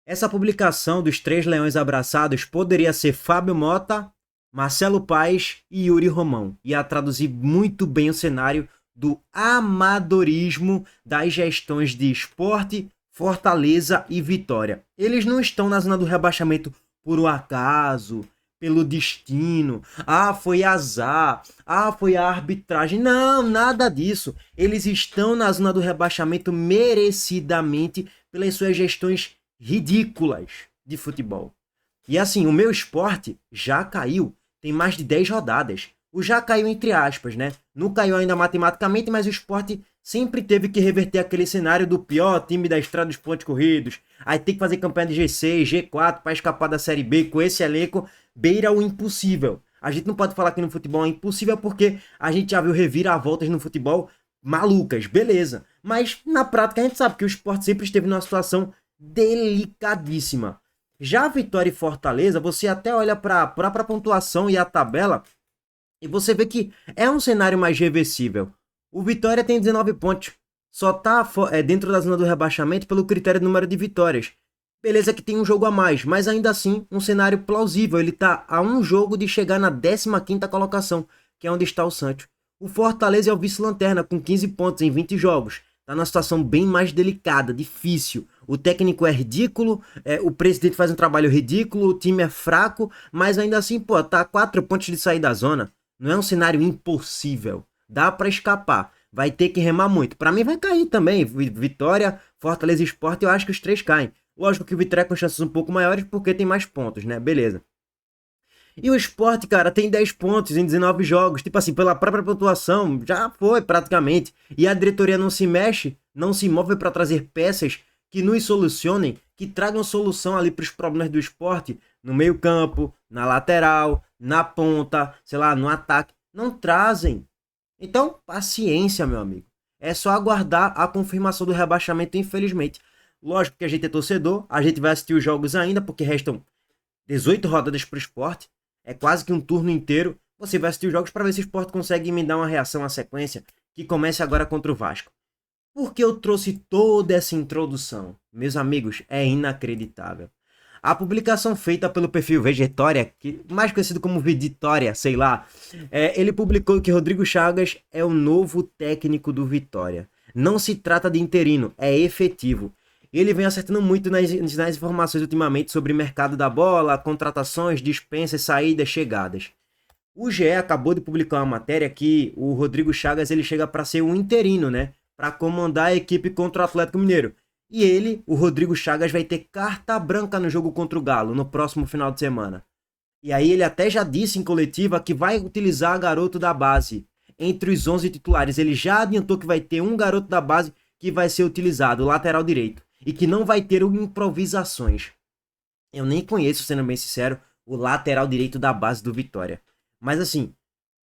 Essa publicação dos três leões abraçados poderia ser Fábio Mota, Marcelo Paes e Yuri Romão. Ia traduzir muito bem o cenário do amadorismo das gestões de Sport, Fortaleza e Vitória. Eles não estão na zona do rebaixamento por um acaso, pelo destino. Ah, foi azar. Ah, foi a arbitragem. Não, nada disso. Eles estão na zona do rebaixamento merecidamente pelas suas gestões ridículas de futebol. E assim, o meu esporte já caiu. Tem mais de 10 rodadas. O já caiu entre aspas, né? Não caiu ainda matematicamente, mas o esporte sempre teve que reverter aquele cenário do pior time da estrada dos pontos corridos. Aí tem que fazer campanha de G6, G4 para escapar da Série B com esse elenco. Beira o impossível. A gente não pode falar que no futebol é impossível porque a gente já viu reviravoltas no futebol malucas, beleza. Mas na prática a gente sabe que o esporte sempre esteve numa situação delicadíssima. Já a Vitória e Fortaleza, você até olha para a própria pontuação e a tabela e você vê que é um cenário mais reversível. O Vitória tem 19 pontos, só está dentro da zona do rebaixamento pelo critério do número de vitórias. Beleza que tem um jogo a mais, mas ainda assim um cenário plausível. Ele está a um jogo de chegar na 15ª colocação, que é onde está o Santos. O Fortaleza é o vice-lanterna com 15 pontos em 20 jogos. Está numa situação bem mais delicada, difícil. O técnico é ridículo, o presidente faz um trabalho ridículo, o time é fraco, mas ainda assim, pô, tá a 4 pontos de sair da zona. Não é um cenário impossível. Dá para escapar. Vai ter que remar muito. Para mim vai cair também. Vitória, Fortaleza e Sport, eu acho que os três caem. Lógico que o Vitória é com chances um pouco maiores porque tem mais pontos, né? Beleza. E o Sport, cara, tem 10 pontos em 19 jogos. Tipo assim, pela própria pontuação, já foi praticamente. E a diretoria não se mexe, não se move para trazer peças que nos solucionem, que tragam solução ali para os problemas do esporte no meio campo, na lateral, na ponta, sei lá, no ataque. Não trazem. Então, paciência, meu amigo. É só aguardar a confirmação do rebaixamento, infelizmente. Lógico que a gente é torcedor, a gente vai assistir os jogos ainda, porque restam 18 rodadas para o esporte. É quase que um turno inteiro. Você vai assistir os jogos para ver se o esporte consegue me dar uma reação à sequência, que comece agora contra o Vasco. Por que eu trouxe toda essa introdução? Meus amigos, é inacreditável. A publicação feita pelo perfil Vegetória, que mais conhecido como Vitória, sei lá, ele publicou que Rodrigo Chagas é o novo técnico do Vitória. Não se trata de interino, é efetivo. Ele vem acertando muito nas informações ultimamente sobre mercado da bola, contratações, dispensas, saídas, chegadas. O GE acabou de publicar uma matéria que o Rodrigo Chagas ele chega para ser um interino, né? Para comandar a equipe contra o Atlético Mineiro. E ele, o Rodrigo Chagas, vai ter carta branca no jogo contra o Galo no próximo final de semana. E aí ele até já disse em coletiva que vai utilizar garoto da base. Entre os 11 titulares, ele já adiantou que vai ter um garoto da base que vai ser utilizado, o lateral direito. E que não vai ter improvisações. Eu nem conheço, sendo bem sincero, o lateral direito da base do Vitória. Mas assim,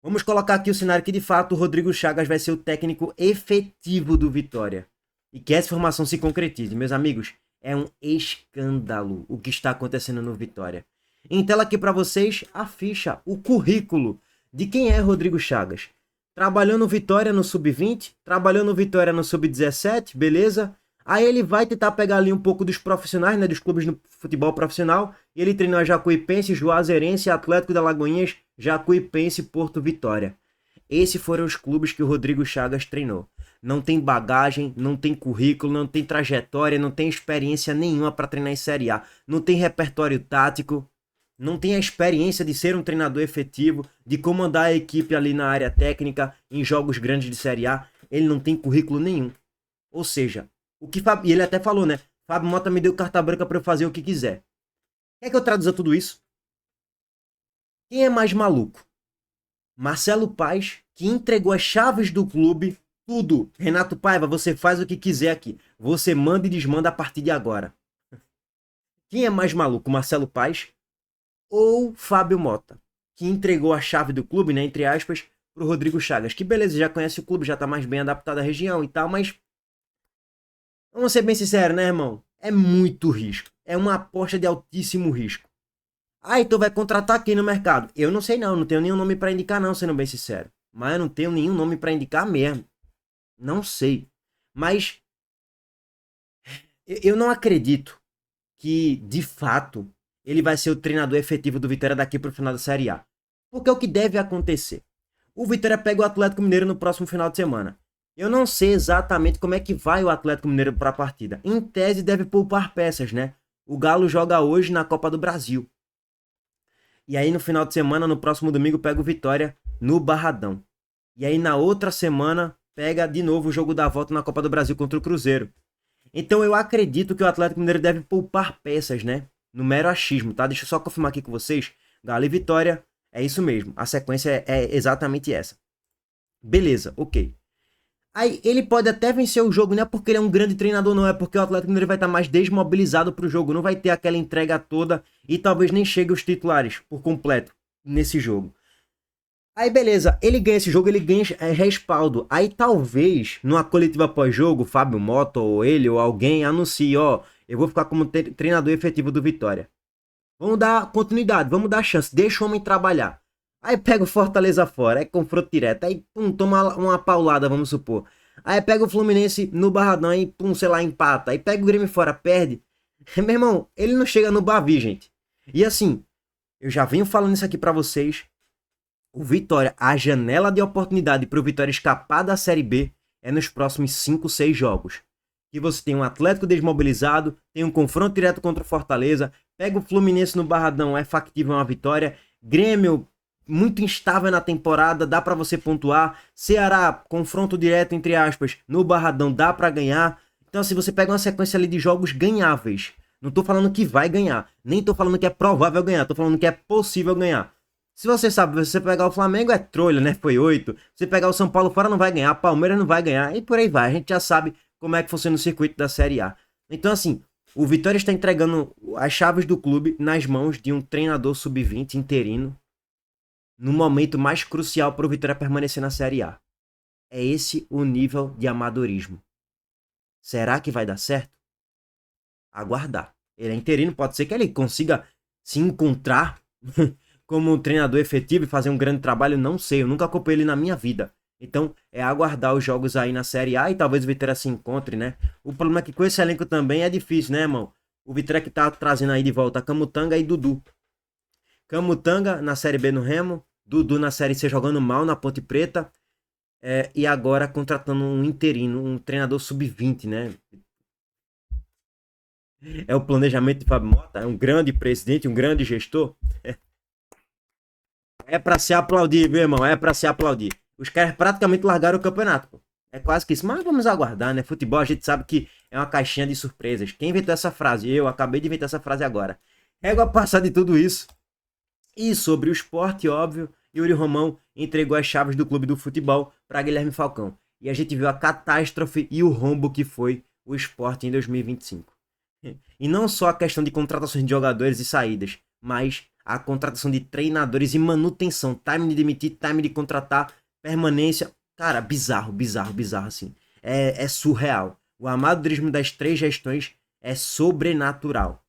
vamos colocar aqui o cenário que de fato o Rodrigo Chagas vai ser o técnico efetivo do Vitória. E que essa informação se concretize. Meus amigos, é um escândalo o que está acontecendo no Vitória. Em tela aqui para vocês a ficha, o currículo de quem é Rodrigo Chagas. Trabalhou no Vitória no Sub-20, trabalhou no Vitória no Sub-17, beleza? Aí ele vai tentar pegar ali um pouco dos profissionais, né, dos clubes no futebol profissional. E ele treinou a Jacuipense, Juazeirense, Atlético da Lagoinhas, Jacuipense e Porto Vitória. Esses foram os clubes que o Rodrigo Chagas treinou. Não tem bagagem, não tem currículo, não tem trajetória, não tem experiência nenhuma para treinar em Série A. Não tem repertório tático, não tem a experiência de ser um treinador efetivo, de comandar a equipe ali na área técnica, em jogos grandes de Série A. Ele não tem currículo nenhum. Ou seja, e ele até falou, né? Fábio Mota me deu carta branca para eu fazer o que quiser. Quer que eu traduza tudo isso? Quem é mais maluco? Marcelo Paes, que entregou as chaves do clube, tudo. Renato Paiva, você faz o que quiser aqui. Você manda e desmanda a partir de agora. Quem é mais maluco, Marcelo Paes ou Fábio Mota, que entregou a chave do clube, né, entre aspas, pro Rodrigo Chagas? Que beleza, já conhece o clube, já tá mais bem adaptado à região e tal, mas vamos ser bem sinceros, né, irmão? É muito risco. É uma aposta de altíssimo risco. Ah, então vai contratar quem no mercado? Eu não sei não tenho nenhum nome para indicar não, sendo bem sincero. Mas eu não tenho nenhum nome para indicar mesmo. Não sei. Mas eu não acredito que, de fato, ele vai ser o treinador efetivo do Vitória daqui para o final da Série A. Porque é o que deve acontecer. O Vitória pega o Atlético Mineiro no próximo final de semana. Eu não sei exatamente como é que vai o Atlético Mineiro para a partida. Em tese, deve poupar peças, né? O Galo joga hoje na Copa do Brasil. E aí, no final de semana, no próximo domingo, pega o Vitória no Barradão. E aí, na outra semana, pega de novo o jogo da volta na Copa do Brasil contra o Cruzeiro. Então, eu acredito que o Atlético Mineiro deve poupar peças, né? No mero achismo, tá? Deixa eu só confirmar aqui com vocês. Galo e Vitória, é isso mesmo. A sequência é exatamente essa. Beleza, ok. Aí ele pode até vencer o jogo, não é porque ele é um grande treinador, não, é porque o Atlético Mineiro vai estar mais desmobilizado pro jogo, não vai ter aquela entrega toda e talvez nem chegue os titulares por completo nesse jogo. Aí beleza, ele ganha esse jogo, ele ganha respaldo. Aí talvez, numa coletiva pós-jogo, Fábio Mota ou ele ou alguém anuncie, ó, eu vou ficar como treinador efetivo do Vitória. Vamos dar continuidade, vamos dar chance, deixa o homem trabalhar. Aí pega o Fortaleza fora, é confronto direto, aí pum, toma uma paulada, vamos supor. Aí pega o Fluminense no Barradão, aí pum, sei lá, empata. Aí pega o Grêmio fora, perde. Meu irmão, ele não chega no Bavi, gente. E assim, eu já venho falando isso aqui pra vocês. O Vitória, a janela de oportunidade pro Vitória escapar da Série B é nos próximos 5, 6 jogos. Que você tem um Atlético desmobilizado, tem um confronto direto contra o Fortaleza, pega o Fluminense no Barradão, é factível uma vitória. Grêmio muito instável na temporada, dá para você pontuar. Ceará, confronto direto, entre aspas, no Barradão, dá para ganhar. Então, se você pega uma sequência ali de jogos ganháveis, não tô falando que vai ganhar, nem tô falando que é provável ganhar, tô falando que é possível ganhar. Se você sabe, você pegar o Flamengo é trolha, né? Foi 8. Se pegar o São Paulo fora não vai ganhar, Palmeiras não vai ganhar, e por aí vai. A gente já sabe como é que funciona o circuito da Série A. Então, assim, o Vitória está entregando as chaves do clube nas mãos de um treinador sub-20 interino, no momento mais crucial para o Vitória permanecer na Série A. É esse o nível de amadorismo. Será que vai dar certo? Aguardar. Ele é interino, pode ser que ele consiga se encontrar como um treinador efetivo e fazer um grande trabalho, não sei, eu nunca acompanhei ele na minha vida. Então, é aguardar os jogos aí na Série A e talvez o Vitória se encontre, né? O problema é que com esse elenco também é difícil, né, irmão? O Vitória que tá trazendo aí de volta Camutanga e Dudu. Camutanga na Série B no Remo, Dudu na Série C jogando mal na Ponte Preta, e agora contratando um interino, um treinador sub-20, né? É o planejamento de Fábio Mota, é um grande presidente, um grande gestor. É pra se aplaudir, meu irmão, é pra se aplaudir. Os caras praticamente largaram o campeonato, pô. É quase que isso, mas vamos aguardar, né? Futebol a gente sabe que é uma caixinha de surpresas. Quem inventou essa frase? Eu acabei de inventar essa frase agora. Régua passar de tudo isso. E sobre o esporte, óbvio, Yuri Romão entregou as chaves do clube do futebol para Guilherme Falcão. E a gente viu a catástrofe e o rombo que foi o esporte em 2025. E não só a questão de contratações de jogadores e saídas, mas a contratação de treinadores e manutenção. Time de demitir, time de contratar, permanência. Cara, bizarro, assim. É surreal. O amadorismo das 3 gestões é sobrenatural.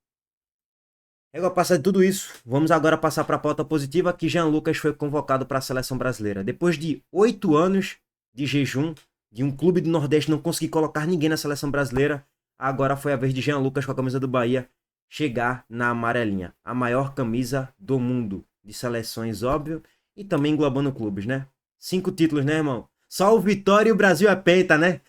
Agora, passar de tudo isso, vamos agora passar para a pauta positiva, que Jean Lucas foi convocado para a seleção brasileira. Depois de 8 anos de jejum, de um clube do Nordeste não conseguir colocar ninguém na seleção brasileira, agora foi a vez de Jean Lucas com a camisa do Bahia chegar na amarelinha. A maior camisa do mundo de seleções, óbvio, e também englobando clubes, né? 5 títulos, né, irmão? Só o Vitória e o Brasil é peita, né?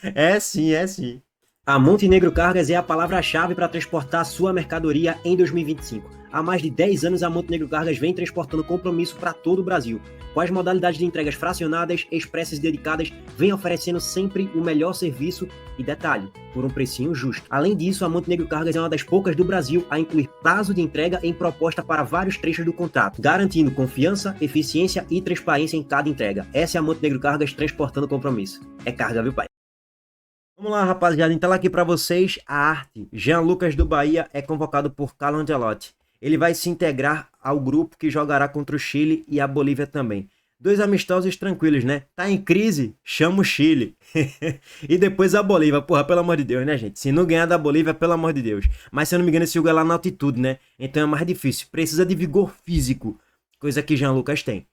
É sim, é sim. A Montenegro Cargas é a palavra-chave para transportar sua mercadoria em 2025. Há mais de 10 anos, a Montenegro Cargas vem transportando compromisso para todo o Brasil. Com as modalidades de entregas fracionadas, expressas e dedicadas, vem oferecendo sempre o melhor serviço e detalhe, por um precinho justo. Além disso, a Montenegro Cargas é uma das poucas do Brasil a incluir prazo de entrega em proposta para vários trechos do contrato, garantindo confiança, eficiência e transparência em cada entrega. Essa é a Montenegro Cargas transportando compromisso. É carga, viu, pai? Vamos lá, rapaziada, então aqui para vocês a arte. Jean Lucas do Bahia é convocado por Carlo Ancelotti. Ele vai se integrar ao grupo que jogará contra o Chile e a Bolívia também. 2 amistosos tranquilos, né? Tá em crise? Chama o Chile. E depois a Bolívia. Porra, pelo amor de Deus, né, gente? Se não ganhar da Bolívia, pelo amor de Deus. Mas se eu não me engano, esse jogo é lá na altitude, né? Então é mais difícil. Precisa de vigor físico. Coisa que Jean Lucas tem.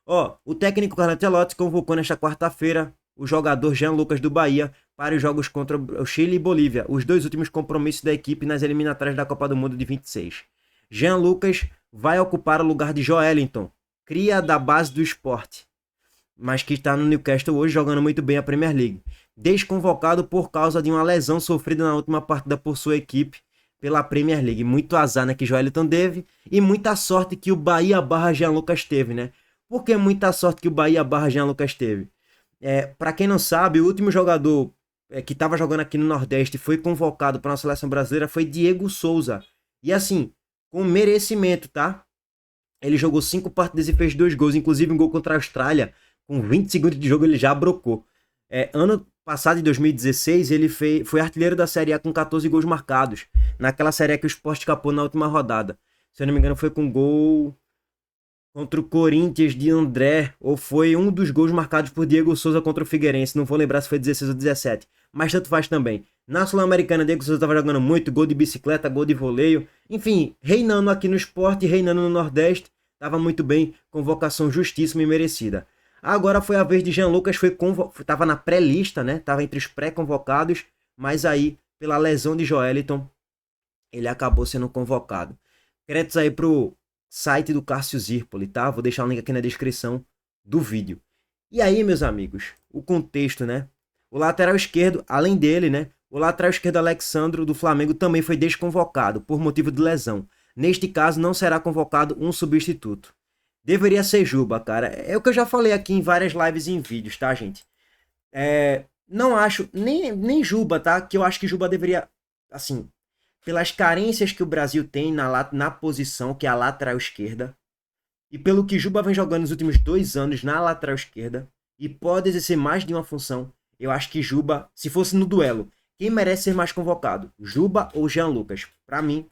Ó, o técnico Carlo Ancelotti convocou nesta quarta-feira o jogador Jean Lucas do Bahia para os jogos contra o Chile e Bolívia, os dois últimos compromissos da equipe nas eliminatórias da Copa do Mundo de 26. Jean Lucas vai ocupar o lugar de Joelinton, cria da base do Sport, mas que está no Newcastle hoje jogando muito bem a Premier League, desconvocado por causa de uma lesão sofrida na última partida por sua equipe pela Premier League. Muito azar, né, que Joelinton teve, e muita sorte que o Bahia barra Jean Lucas teve, né? Por que muita sorte que o Bahia barra Jean Lucas teve? Para quem não sabe, o último jogador que estava jogando aqui no Nordeste e foi convocado para a seleção brasileira foi Diego Souza. E assim, com merecimento, tá? Ele jogou 5 partidas e fez 2 gols, inclusive um gol contra a Austrália. Com 20 segundos de jogo ele já brocou. Ano passado, em 2016, ele foi artilheiro da Série A com 14 gols marcados. Naquela Série A que o Sport escapou na última rodada. Se eu não me engano, foi com gol contra o Corinthians de André, ou foi um dos gols marcados por Diego Souza contra o Figueirense. Não vou lembrar se foi 16 ou 17, mas tanto faz também. Na Sul-Americana, Diego Souza estava jogando muito, gol de bicicleta, gol de voleio, enfim, reinando aqui no Sport, reinando no Nordeste, estava muito bem, convocação justíssima e merecida. Agora foi a vez de Jean Lucas, estava na pré-lista, né? Estava entre os pré-convocados, mas aí, pela lesão de Joelinton, ele acabou sendo convocado. Créditos aí pro site do Cássio Zirpoli, tá? Vou deixar o link aqui na descrição do vídeo. E aí, meus amigos, o contexto, né? O lateral esquerdo, além dele, né? O lateral esquerdo Alexandro do Flamengo também foi desconvocado por motivo de lesão. Neste caso, não será convocado um substituto. Deveria ser Juba, cara. É o que eu já falei aqui em várias lives e em vídeos, tá, gente? Não acho, nem Juba, tá? Que eu acho que Juba deveria, assim, pelas carências que o Brasil tem na posição, que é a lateral esquerda, e pelo que Juba vem jogando nos últimos 2 anos na lateral esquerda, e pode exercer mais de uma função, eu acho que Juba, se fosse no duelo, quem merece ser mais convocado? Juba ou Jean Lucas? Pra mim,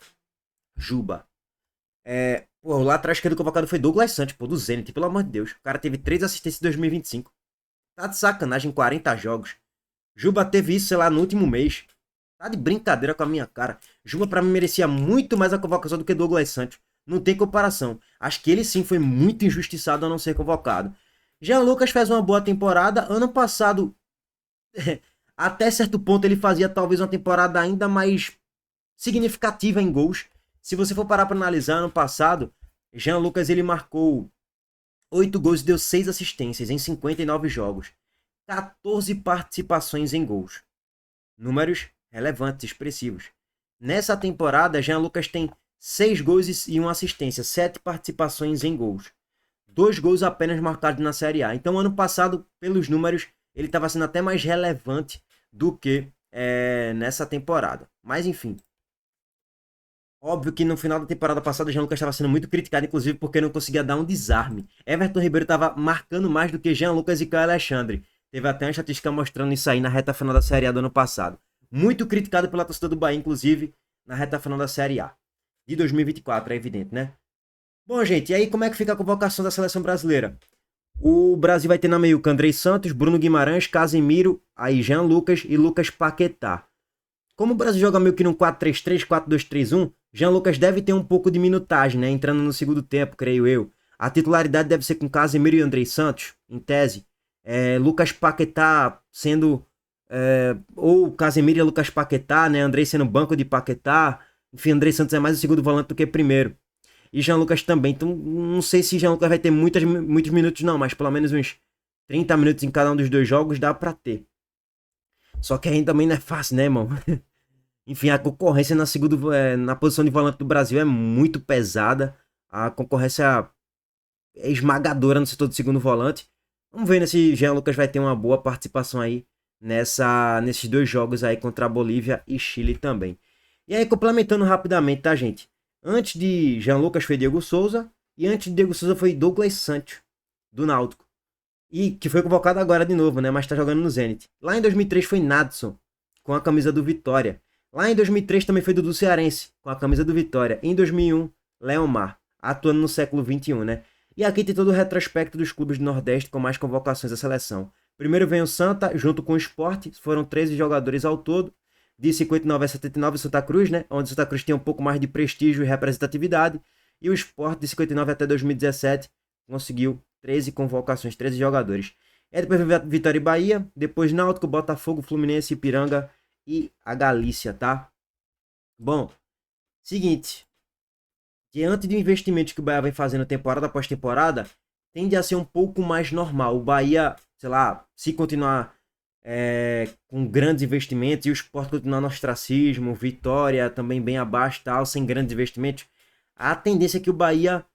Juba. O lateral esquerdo convocado foi Douglas Santos, do Zenit, pelo amor de Deus. O cara teve 3 assistências em 2025. Tá de sacanagem em 40 jogos. Juba teve isso, sei lá, no último mês. Tá de brincadeira com a minha cara. Juba pra mim merecia muito mais a convocação do que Douglas Santos. Não tem comparação. Acho que ele sim foi muito injustiçado a não ser convocado. Jean Lucas fez uma boa temporada. Ano passado, até certo ponto, ele fazia talvez uma temporada ainda mais significativa em gols. Se você for parar para analisar, ano passado, Jean Lucas ele marcou 8 gols e deu 6 assistências em 59 jogos. 14 participações em gols. Números relevantes, expressivos. Nessa temporada, Jean Lucas tem 6 gols e 1 assistência, 7 participações em gols. 2 gols apenas marcados na Série A. Então, ano passado, pelos números, ele estava sendo até mais relevante do que nessa temporada. Mas, enfim. Óbvio que no final da temporada passada, Jean Lucas estava sendo muito criticado, inclusive porque não conseguia dar um desarme. Everton Ribeiro estava marcando mais do que Jean Lucas e Caio Alexandre. Teve até uma estatística mostrando isso aí na reta final da Série A do ano passado. Muito criticado pela torcida do Bahia, inclusive, na reta final da Série A. De 2024, é evidente, né? Bom, gente, e aí como é que fica a convocação da seleção brasileira? O Brasil vai ter na meiuca Andrei Santos, Bruno Guimarães, Casemiro, aí Jean Lucas e Lucas Paquetá. Como o Brasil joga meio que num 4-3-3, 4-2-3-1, Jean Lucas deve ter um pouco de minutagem, né? Entrando no segundo tempo, creio eu. A titularidade deve ser com Casemiro e Andrei Santos, em tese. Lucas Paquetá sendo... ou Casemiro e Lucas Paquetá, né? Andrei sendo banco de Paquetá. Enfim, Andrei Santos é mais o segundo volante do que primeiro. E Jean Lucas também. Então, não sei se Jean Lucas vai ter muitos minutos não, mas pelo menos uns 30 minutos em cada um dos 2 jogos dá pra ter. Só que aí também não é fácil, né, irmão? Enfim, a concorrência na posição de volante do Brasil é muito pesada. A concorrência é esmagadora no setor do segundo volante. Vamos ver se Jean Lucas vai ter uma boa participação aí nesses 2 jogos aí contra a Bolívia e Chile também. E aí, complementando rapidamente, tá, gente? Antes de Jean Lucas foi Diego Souza e antes de Diego Souza foi Douglas Santos, do Náutico. E que foi convocado agora de novo, né? Mas tá jogando no Zenit. Lá em 2003 foi Nadson, com a camisa do Vitória. Lá em 2003 também foi Dudu Cearense, com a camisa do Vitória. Em 2001, Leomar, atuando no século XXI, né? E aqui tem todo o retrospecto dos clubes do Nordeste com mais convocações da seleção. Primeiro vem o Santa, junto com o Sport, foram 13 jogadores ao todo. De 59 a 79 Santa Cruz, né? Onde o Santa Cruz tinha um pouco mais de prestígio e representatividade. E o Sport, de 59 até 2017, conseguiu 13 convocações, 13 jogadores. Depois vem Vitória e Bahia, depois Náutico, Botafogo, Fluminense, Ipiranga e a Galícia, tá? Bom, seguinte, diante de investimentos que o Bahia vem fazendo temporada após temporada, tende a ser um pouco mais normal. O Bahia, sei lá, se continuar com grandes investimentos e o Sport continuar no ostracismo, Vitória também bem abaixo, tal, sem grandes investimentos, a tendência é que o Bahia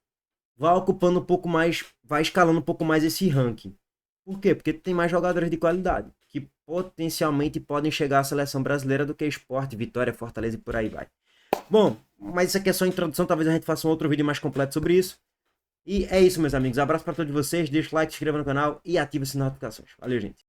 vá ocupando um pouco mais, vai escalando um pouco mais esse ranking. Por quê? Porque tem mais jogadores de qualidade que potencialmente podem chegar à seleção brasileira do que Sport, Vitória, Fortaleza e por aí vai. Bom, mas isso aqui é só a introdução, talvez a gente faça um outro vídeo mais completo sobre isso. E é isso, meus amigos. Abraço para todos vocês, deixa o like, se inscreva no canal e ative as notificações. Valeu, gente.